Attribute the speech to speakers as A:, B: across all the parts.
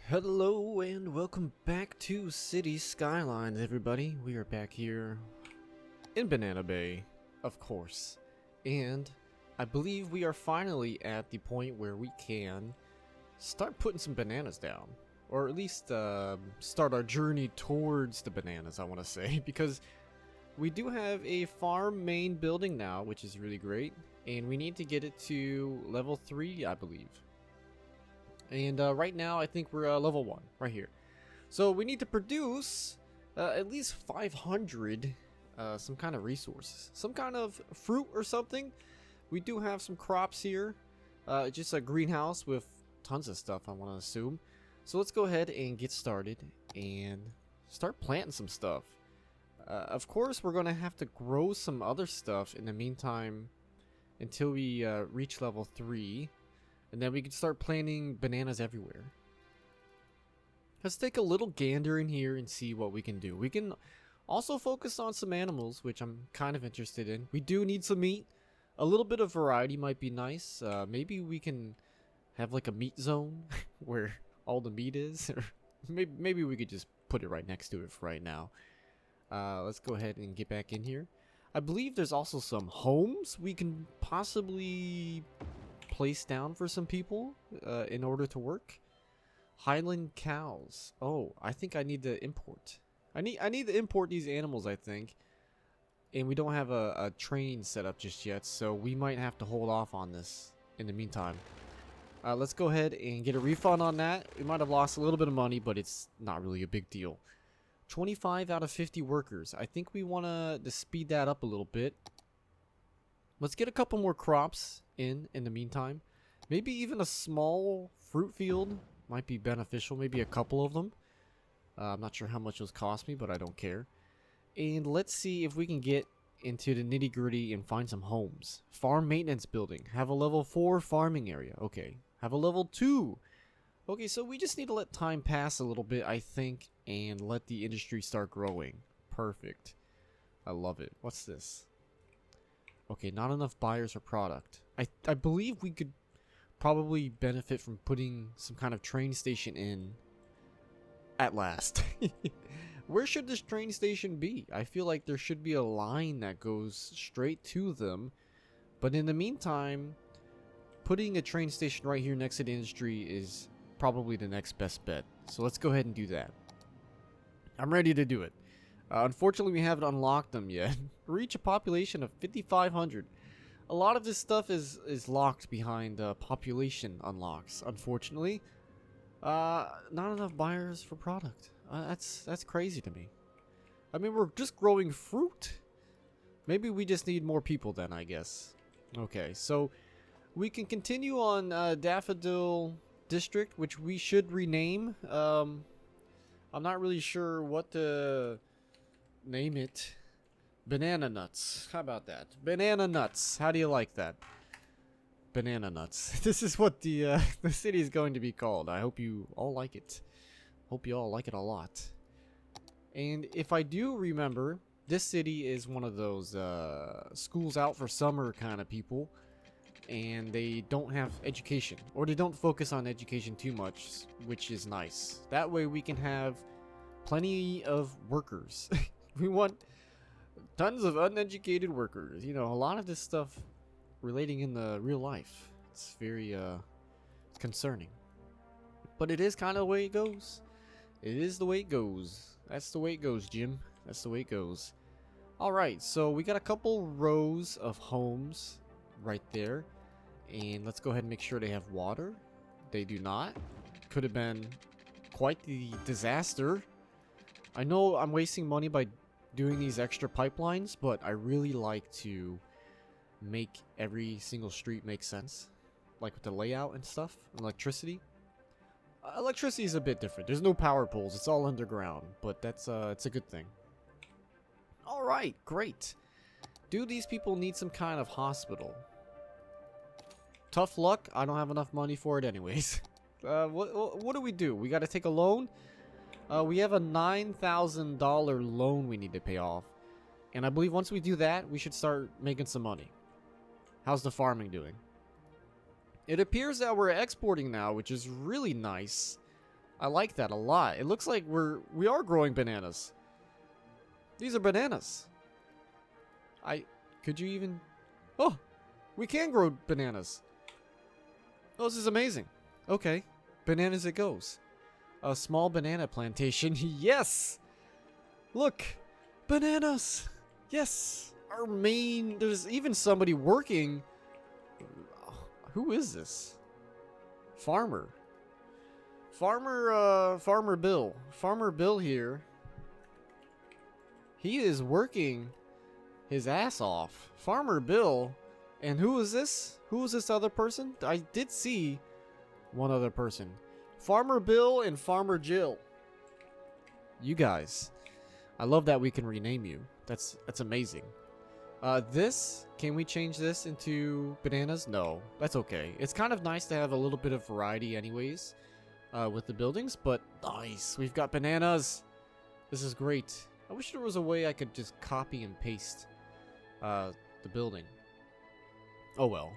A: Hello and welcome back to City Skylines, everybody. We are back here in Banana Bay, of course. And I believe we are finally at the point where we can start putting some bananas down. Or at least start our journey towards the bananas, I want to say. Because we do have a farm main building now, which is really great. And we need to get it to level 3, I believe. And right now, I think we're level 1, right here. So we need to produce at least 500 some kind of resources. Some kind of fruit or something. We do have some crops here. Just a greenhouse with tons of stuff, I want to assume. So let's go ahead and get started and start planting some stuff. Of course, we're going to have to grow some other stuff in the meantime until we reach level 3. And then we can start planting bananas everywhere. Let's take a little gander in here and see what we can do. We can also focus on some animals, which I'm kind of interested in. We do need some meat. A little bit of variety might be nice. Maybe we can have like a meat zone where all the meat is. Or maybe we could just put it right next to it for right now. Let's go ahead and get back in here. I believe there's also some homes we can possibly place down for some people in order to work. Highland cows. Oh, I think I need to import. I need to import these animals, I think. And we don't have a train set up just yet, so we might have to hold off on this in the meantime. Let's go ahead and get a refund on that. We might have lost a little bit of money, but it's not really a big deal. 25 out of 50 workers. I think we want to speed that up a little bit. Let's get a couple more crops in the meantime. Maybe even a small fruit field might be beneficial. Maybe a couple of them. I'm not sure how much those cost me, but I don't care. And let's see if we can get into the nitty gritty and find some homes. Farm maintenance building. Have a level 4 farming area. Okay. Have a level 2. Okay, so we just need to let time pass a little bit, I think, and let the industry start growing. Perfect. I love it. What's this? Okay, not enough buyers or product. I believe we could probably benefit from putting some kind of train station in at last. Where should this train station be? I feel like there should be a line that goes straight to them. But in the meantime, putting a train station right here next to the industry is probably the next best bet. So let's go ahead and do that. I'm ready to do it. Unfortunately, we haven't unlocked them yet. Reach a population of 5,500. A lot of this stuff is locked behind population unlocks, unfortunately. Not enough buyers for product. That's crazy to me. I mean, we're just growing fruit. Maybe we just need more people then, I guess. Okay, so we can continue on Daffodil District, which we should rename. I'm not really sure what to name it. Banana nuts. How about that? Banana nuts. How do you like that? Banana nuts. This is what the city is going to be called. I hope you all like it. Hope you all like it a lot. And if I do remember, this city is one of those schools out for summer kind of people. And they don't have education. Or they don't focus on education too much, which is nice. That way we can have plenty of workers. We want tons of uneducated workers. You know, a lot of this stuff relating in the real life. It's very concerning. But it is kind of the way it goes. It is the way it goes. That's the way it goes, Jim. That's the way it goes. Alright, so we got a couple rows of homes right there. And let's go ahead and make sure they have water. They do not. Could have been quite the disaster. I know I'm wasting money by doing these extra pipelines, but I really like to make every single street make sense. Like with the layout and stuff. Electricity. Electricity is a bit different. There's no power poles. It's all underground. But that's it's a good thing. Alright, great. Do these people need some kind of hospital? Tough luck. I don't have enough money for it anyways. What do we do? We got to take a loan? We have a $9,000 loan we need to pay off. And I believe once we do that, we should start making some money. How's the farming doing? It appears that we're exporting now, which is really nice. I like that a lot. It looks like we are growing bananas. These are bananas. Could you even... Oh, we can grow bananas. Oh, this is amazing. Okay, bananas it goes. A small banana plantation. Yes! Look! Bananas! Yes! Our main... There's even somebody working. Who is this? Farmer. Farmer Bill. Farmer Bill here. He is working his ass off. Farmer Bill. And who is this? Who is this other person? I did see one other person. Farmer Bill and Farmer Jill. You guys. I love that we can rename you. That's amazing. Can we change this into bananas? No, that's okay. It's kind of nice to have a little bit of variety anyways with the buildings, but nice. We've got bananas. This is great. I wish there was a way I could just copy and paste the building. Oh well.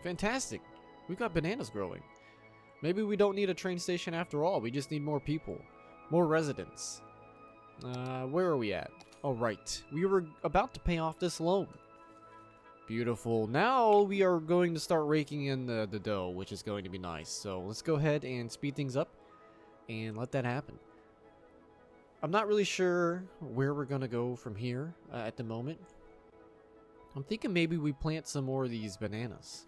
A: Fantastic. We've got bananas growing. Maybe we don't need a train station after all. We just need more people. More residents. Where are we at? Oh, right. We were about to pay off this loan. Beautiful. Now we are going to start raking in the dough, which is going to be nice. So let's go ahead and speed things up and let that happen. I'm not really sure where we're going to go from here at the moment. I'm thinking maybe we plant some more of these bananas.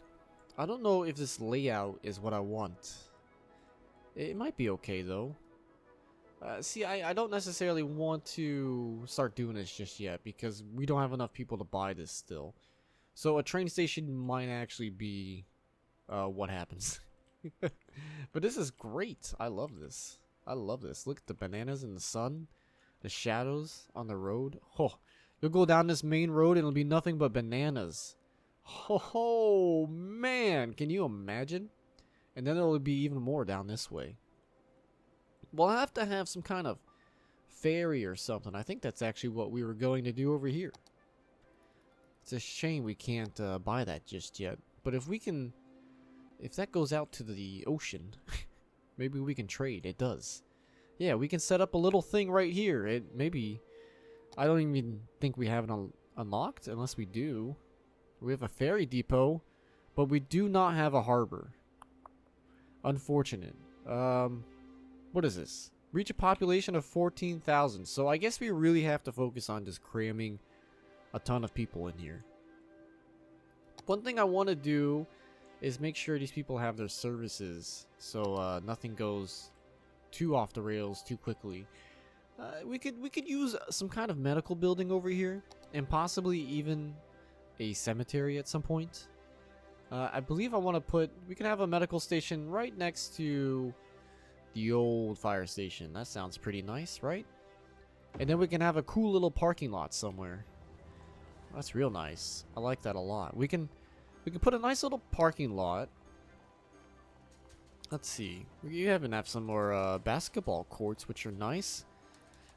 A: I don't know if this layout is what I want. It might be okay though. See, I don't necessarily want to start doing this just yet because we don't have enough people to buy this still. So a train station might actually be what happens. But this is great. I love this. I love this. Look at the bananas in the sun. The shadows on the road. Oh, you'll go down this main road and it'll be nothing but bananas. Oh, man. Can you imagine? And then there'll be even more down this way. We'll have to have some kind of ferry or something. I think that's actually what we were going to do over here. It's a shame we can't buy that just yet. But if we can... If that goes out to the ocean, maybe we can trade. It does. Yeah, we can set up a little thing right here. It maybe... I don't even think we have it unlocked unless we do. We have a ferry depot, but we do not have a harbor. Unfortunate. What is this? Reach a population of 14,000. So I guess we really have to focus on just cramming a ton of people in here. One thing I want to do is make sure these people have their services so nothing goes too off the rails too quickly. We could use some kind of medical building over here and possibly even a cemetery at some point. I believe I want to put... We can have a medical station right next to the old fire station. That sounds pretty nice, right? And then we can have a cool little parking lot somewhere. That's real nice. I like that a lot. We can put a nice little parking lot. Let's see. We even have some more basketball courts, which are nice.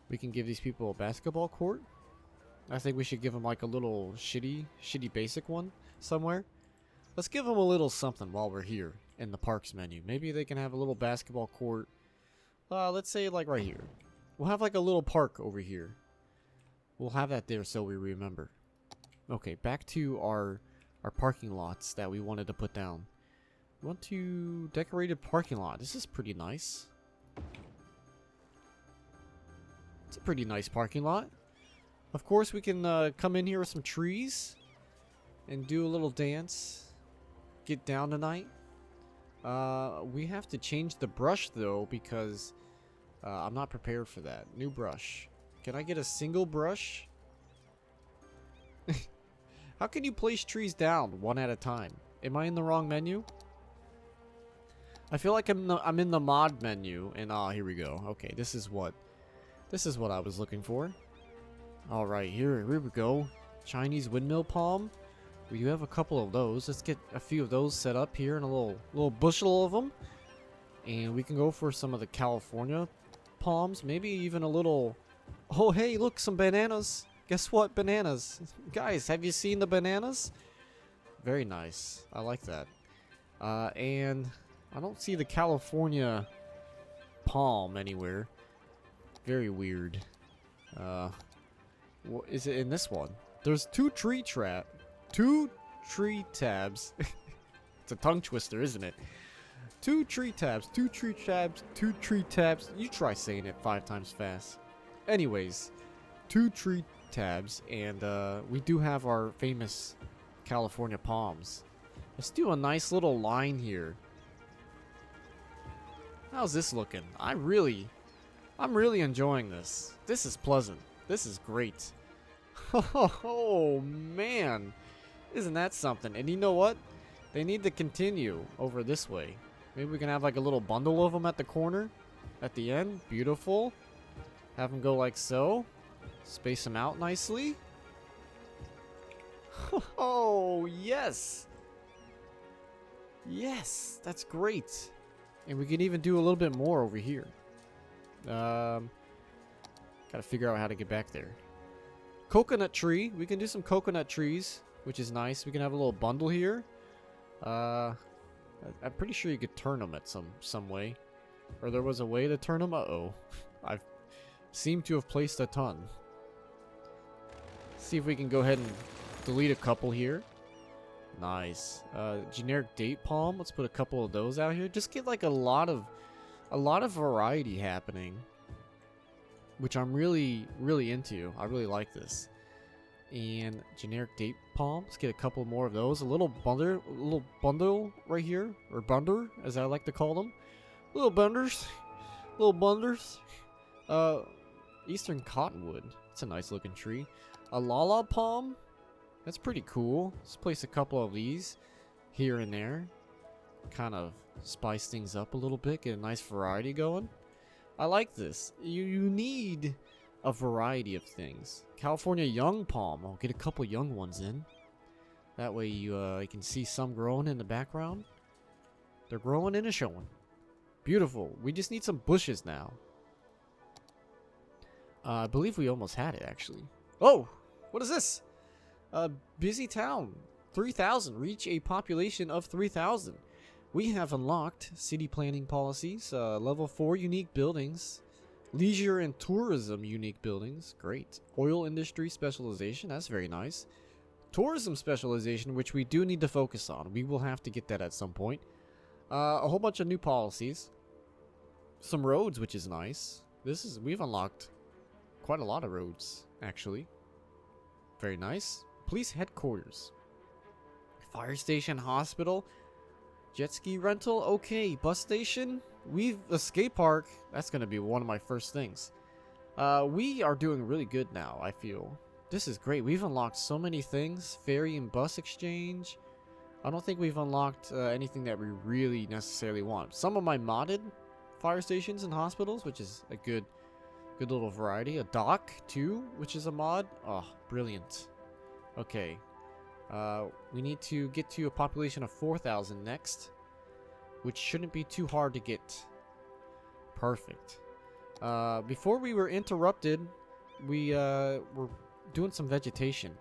A: We can give these people a basketball court. I think we should give them like a little shitty basic one somewhere. Let's give them a little something while we're here in the parks menu. Maybe they can have a little basketball court. Let's say like right here. We'll have like a little park over here. We'll have that there so we remember. Okay, back to our parking lots that we wanted to put down. We want to decorate a parking lot. This is pretty nice. It's a pretty nice parking lot. Of course, we can come in here with some trees and do a little dance. Get down tonight. We have to change the brush though because I'm not prepared for that. New brush. Can I get a single brush? How can you place trees down one at a time? Am I in the wrong menu? I feel like I'm in the mod menu and here we go. Okay, this is what I was looking for. All right, here we go. Chinese windmill palm. We do have a couple of those. Let's get a few of those set up here in a little bushel of them. And we can go for some of the California palms. Maybe even a little... Oh, hey, look, some bananas. Guess what? Bananas. Guys, have you seen the bananas? Very nice. I like that. And I don't see the California palm anywhere. Very weird. What is it in this one? There's two tree tabs. It's a tongue twister, isn't it? Two tree tabs. You try saying it 5 times fast. Anyways, 2 tree tabs, and we do have our famous California palms. Let's do a nice little line here. How's this looking? I'm really enjoying this. This is pleasant. This is great. Oh man, isn't that something? And you know what? They need to continue over this way. Maybe we can have like a little bundle of them at the corner, at the end. Beautiful. Have them go like so. Space them out nicely. Oh yes. Yes, that's great. And we can even do a little bit more over here. Gotta figure out how to get back there. Coconut tree. We can do some coconut trees, which is nice. We can have a little bundle here. I'm pretty sure you could turn them at some way. Or there was a way to turn them. Uh-oh. I've seemed to have placed a ton. See if we can go ahead and delete a couple here. Nice. Generic date palm. Let's put a couple of those out here. Just get like a lot of variety happening, which I'm really into. I really like this. And generic date palm. Let's get a couple more of those. A little bundle right here, or bunder as I like to call them. Little bunders. Eastern cottonwood. It's a nice looking tree. A lala palm. That's pretty cool. Let's place a couple of these here and there. Kind of spice things up a little bit. Get a nice variety going. I like this. You need a variety of things. California young palm. I'll get a couple young ones in. That way you can see some growing in the background. They're growing and it's showing. Beautiful. We just need some bushes now. I believe we almost had it actually. Oh! What is this? Busy town. 3,000. Reach a population of 3,000. We have unlocked city planning policies. Level 4 unique buildings. Leisure and tourism unique buildings. Great. Oil industry specialization. That's very nice. Tourism specialization, which we do need to focus on. We will have to get that at some point. A whole bunch of new policies. Some roads, which is nice. We've unlocked quite a lot of roads, actually. Very nice. Police headquarters. Fire station, hospital. Jet ski rental. Okay, bus station. A skate park. That's going to be one of my first things. We are doing really good now, I feel. This is great. We've unlocked so many things. Ferry and bus exchange. I don't think we've unlocked anything that we really necessarily want. Some of my modded fire stations and hospitals, which is a good little variety. A dock, too, which is a mod. Oh, brilliant. Okay. We need to get to a population of 4,000 next, which shouldn't be too hard to get. Perfect. Before we were interrupted, we were doing some vegetation,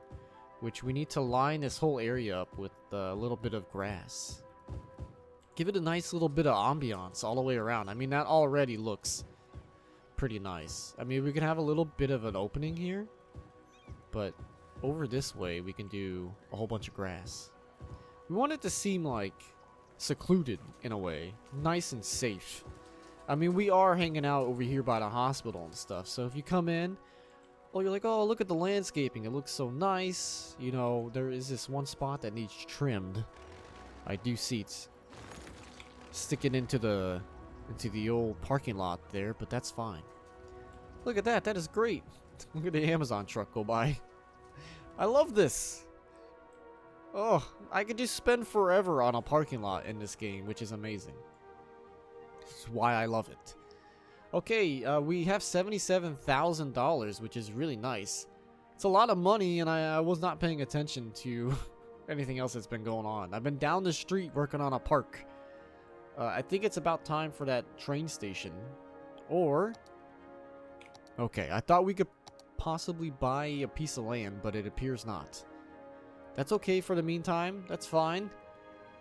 A: which we need to line this whole area up with a little bit of grass. Give it a nice little bit of ambiance all the way around. I mean, that already looks pretty nice. I mean, we can have a little bit of an opening here, but over this way we can do a whole bunch of grass. We want it to seem like secluded in a way, nice and safe. I mean, we are hanging out over here by the hospital and stuff, so if you come in, oh, you're like, oh, look at the landscaping, it looks so nice. You know, there is this one spot that needs trimmed. I do see it's sticking into the old parking lot there, but that's fine. Look at that. That is great. Look at the Amazon truck go by. I love this. Oh, I could just spend forever on a parking lot in this game, which is amazing. This is why I love it. Okay, we have $77,000, which is really nice. It's a lot of money, and I was not paying attention to anything else that's been going on. I've been down the street working on a park. I think it's about time for that train station. Or... okay, I thought we could possibly buy a piece of land, but it appears not. That's okay for the meantime. That's fine.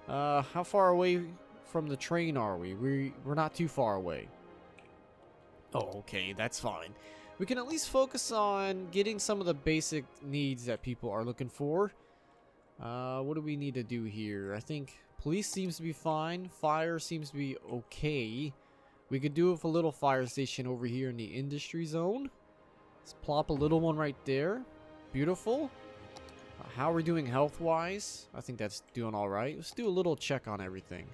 A: How far away from the train are we? We're not too far away. Oh, okay, that's fine. We can at least focus on getting some of the basic needs that people are looking for. What do we need to do here? I think police seems to be fine. Fire seems to be okay. We could do with a little fire station over here in the industry zone. Let's plop a little one right there. Beautiful. How are we doing health-wise? I think that's doing alright. Let's do a little check on everything.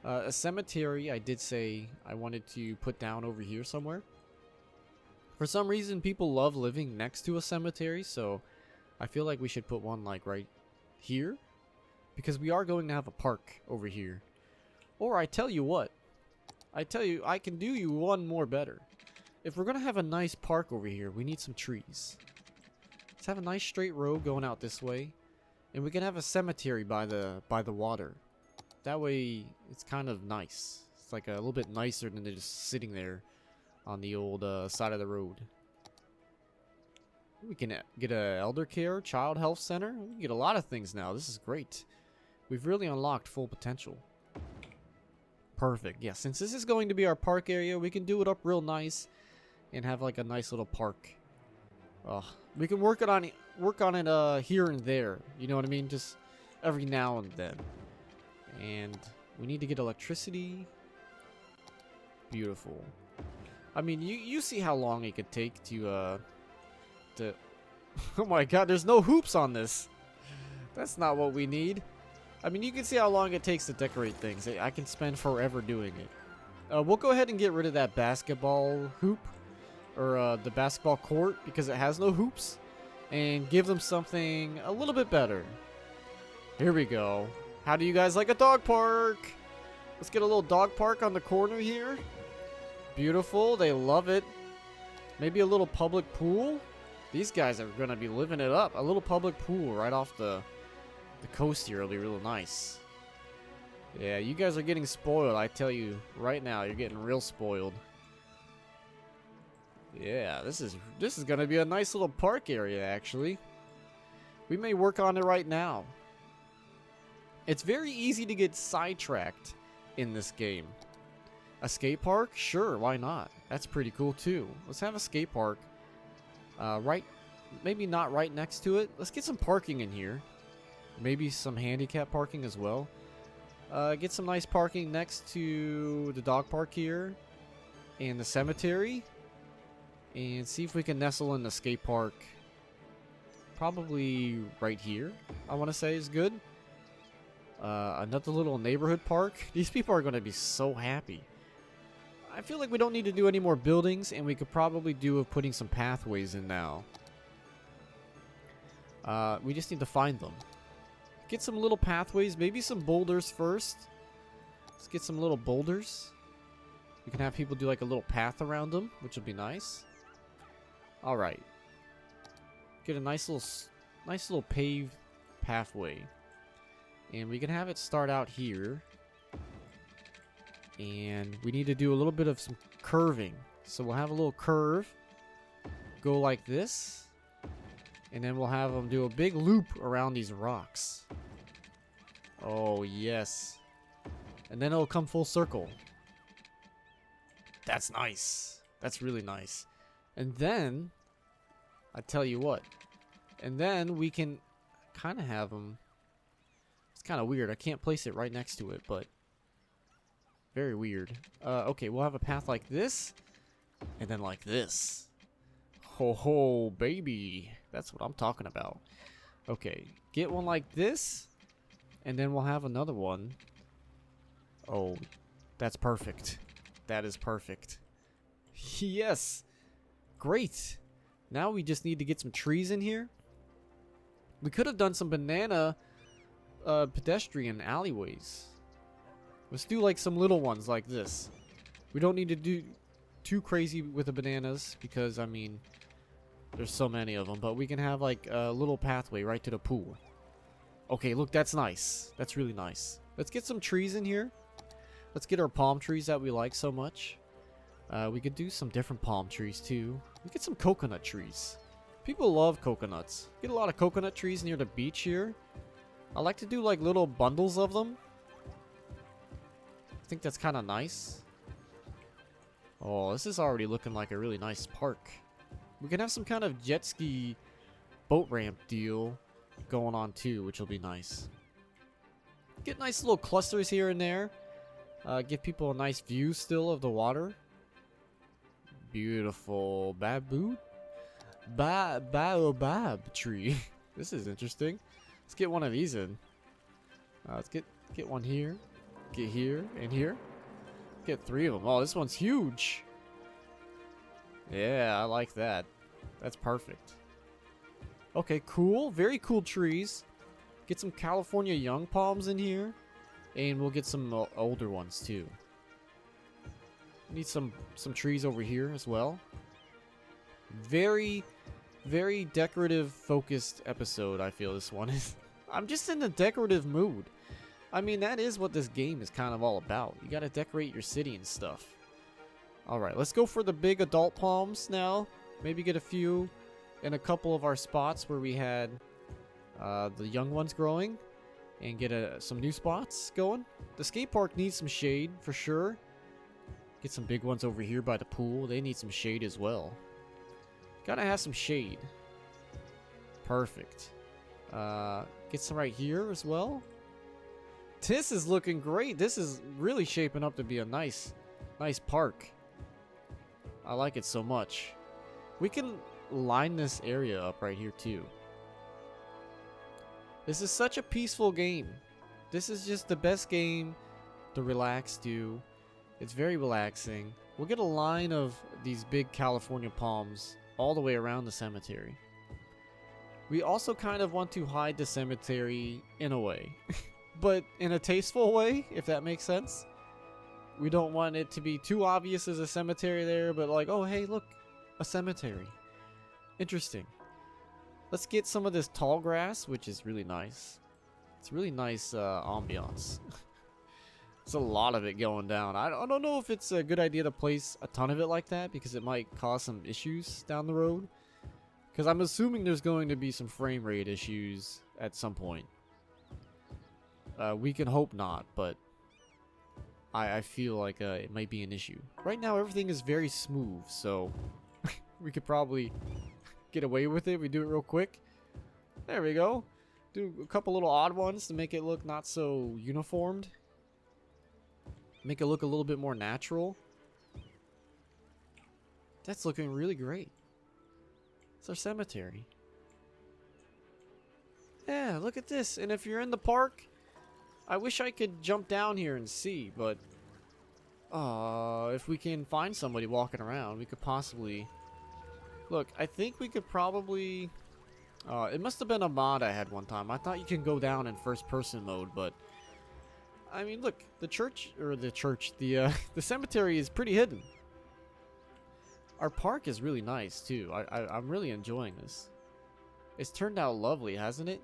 A: A cemetery, I did say I wanted to put down over here somewhere. For some reason, people love living next to a cemetery, so I feel like we should put one like right here. Because we are going to have a park over here. Or I tell you what. I tell you, I can do you one more better. If we're going to have a nice park over here, we need some trees. Let's have a nice straight road going out this way. And we can have a cemetery by the water. That way, it's kind of nice. It's like a little bit nicer than just sitting there on the old side of the road. We can get a elder care, child health center. We can get a lot of things now. This is great. We've really unlocked full potential. Perfect. Yeah, since this is going to be our park area, we can do it up real nice and have like a nice little park. We can work on it here and there. You know what I mean? Just every now and then. And we need to get electricity. Beautiful. I mean, you see how long it could take to oh my god, there's no hoops on this. That's not what we need. I mean, you can see how long it takes to decorate things. I can spend forever doing it. We'll go ahead and get rid of that basketball hoop. Or the basketball court, because it has no hoops. And give them something a little bit better. Here we go. How do you guys like a dog park? Let's get a little dog park on the corner here. Beautiful. They love it. Maybe a little public pool. These guys are going to be living it up. A little public pool right off the coast here will be real nice. Yeah, you guys are getting spoiled. I tell you right now, you're getting real spoiled. Yeah, this is going to be a nice little park area, actually. We may work on it right now. It's very easy to get sidetracked in this game. A skate park? Sure, why not? That's pretty cool too. Let's have a skate park. Maybe not right next to it. Let's get some parking in here. Maybe some handicap parking as well. Get some nice parking next to the dog park here. And the cemetery. And see if we can nestle in the skate park. Probably right here, I want to say is good. Another little neighborhood park. These people are going to be so happy. I feel like we don't need to do any more buildings, and we could probably do with putting some pathways in now. We just need to find them. Get some little pathways, maybe some boulders first. Let's get some little boulders. We can have people do like a little path around them, which would be nice. All right. Get a nice little paved pathway. And we can have it start out here. And we need to do a little bit of some curving. So we'll have a little curve. Go like this. And then we'll have them do a big loop around these rocks. Oh, yes. And then it'll come full circle. That's nice. That's really nice. And then, I tell you what. And then we can kind of have them. It's kind of weird. I can't place it right next to it, but very weird. Okay, we'll have a path like this, and then like this. Ho ho, baby. That's what I'm talking about. Okay, get one like this, and then we'll have another one. Oh, that's perfect. That is perfect. Yes. Great. Now we just need to get some trees in here. We could have done some banana pedestrian alleyways. Let's do like some little ones like this. We don't need to do too crazy with the bananas because, I mean, there's so many of them. But we can have like a little pathway right to the pool. Okay, look, that's nice. That's really nice. Let's get some trees in here. Let's get our palm trees that we like so much. We could do some different palm trees too. We get some coconut trees. People love coconuts. Get a lot of coconut trees near the beach here. I like to do like little bundles of them. I think that's kind of nice. Oh, this is already looking like a really nice park. We can have some kind of jet ski boat ramp deal going on too, which will be nice. Get nice little clusters here and there. Give people a nice view still of the water. Beautiful baobab tree. This is interesting. Let's get one of these in. Let's get one here. Get here and here. Get 3 of them. Oh, this one's huge. Yeah, I like that. That's perfect. Okay, cool. Very cool trees. Get some California young palms in here. And we'll get some older ones too. Need some trees over here as well. Very, very decorative focused episode, I feel this one is. I'm just in a decorative mood. I mean, that is what this game is kind of all about. You gotta decorate your city and stuff. Alright, let's go for the big adult palms now. Maybe get a few in a couple of our spots where we had the young ones growing. And get some new spots going. The skate park needs some shade for sure. Get some big ones over here by the pool. They need some shade as well. Gotta have some shade. Perfect. Get some right here as well. This is looking great. This is really shaping up to be a nice park. I like it so much. We can line this area up right here too. This is such a peaceful game. This is just the best game to relax to. It's very relaxing. We'll get a line of these big California palms all the way around the cemetery. We also kind of want to hide the cemetery in a way. But in a tasteful way, if that makes sense. We don't want it to be too obvious as a cemetery there, but like, oh hey, look, a cemetery. Interesting. Let's get some of this tall grass, which is really nice. It's really nice ambiance. It's a lot of it going down. I don't know if it's a good idea to place a ton of it like that, because it might cause some issues down the road. Because I'm assuming there's going to be some frame rate issues at some point. We can hope not, but I feel like it might be an issue. Right now everything is very smooth, so we could probably get away with it. We do it real quick. There we go. Do a couple little odd ones to make it look not so uniformed. Make it look a little bit more natural. That's looking really great. It's our cemetery. Yeah, look at this. And if you're in the park, I wish I could jump down here and see, but if we can find somebody walking around, we could possibly... Look, I think we could probably... it must have been a mod I had one time. I thought you can go down in first-person mode, but... I mean, look, the cemetery is pretty hidden. Our park is really nice, too. I'm really enjoying this. It's turned out lovely, hasn't it?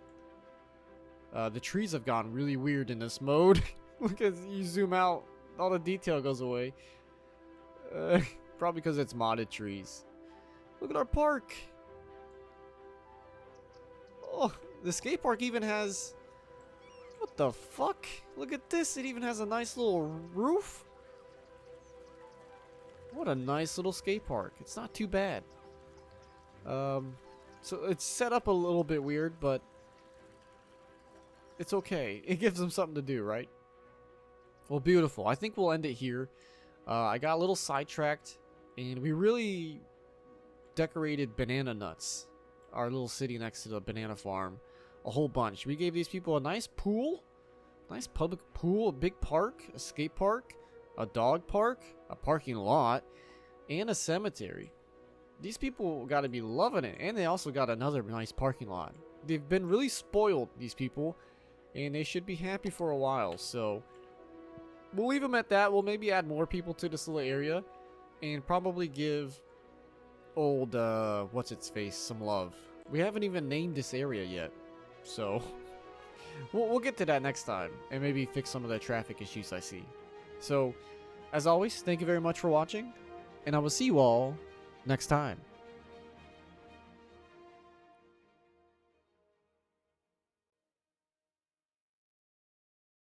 A: The trees have gone really weird in this mode. Look, as you zoom out, all the detail goes away. Probably because it's modded trees. Look at our park. Oh, the skate park even has... What the fuck? Look at this. It even has a nice little roof. What a nice little skate park. It's not too bad. So it's set up a little bit weird, but it's okay. It gives them something to do, right? Well, beautiful. I think we'll end it here. I got a little sidetracked, and we really decorated Banana Nuts, our little city next to the banana farm, a whole bunch. We gave these people a nice pool, nice public pool, a big park, a skate park, a dog park, a parking lot, and a cemetery. These people got to be loving it, and they also got another nice parking lot. They've been really spoiled, these people, and they should be happy for a while, so we'll leave them at that. We'll maybe add more people to this little area, and probably give old, what's-its-face some love. We haven't even named this area yet, so we'll get to that next time, and maybe fix some of the traffic issues I see. So, as always, thank you very much for watching, and I will see you all next time.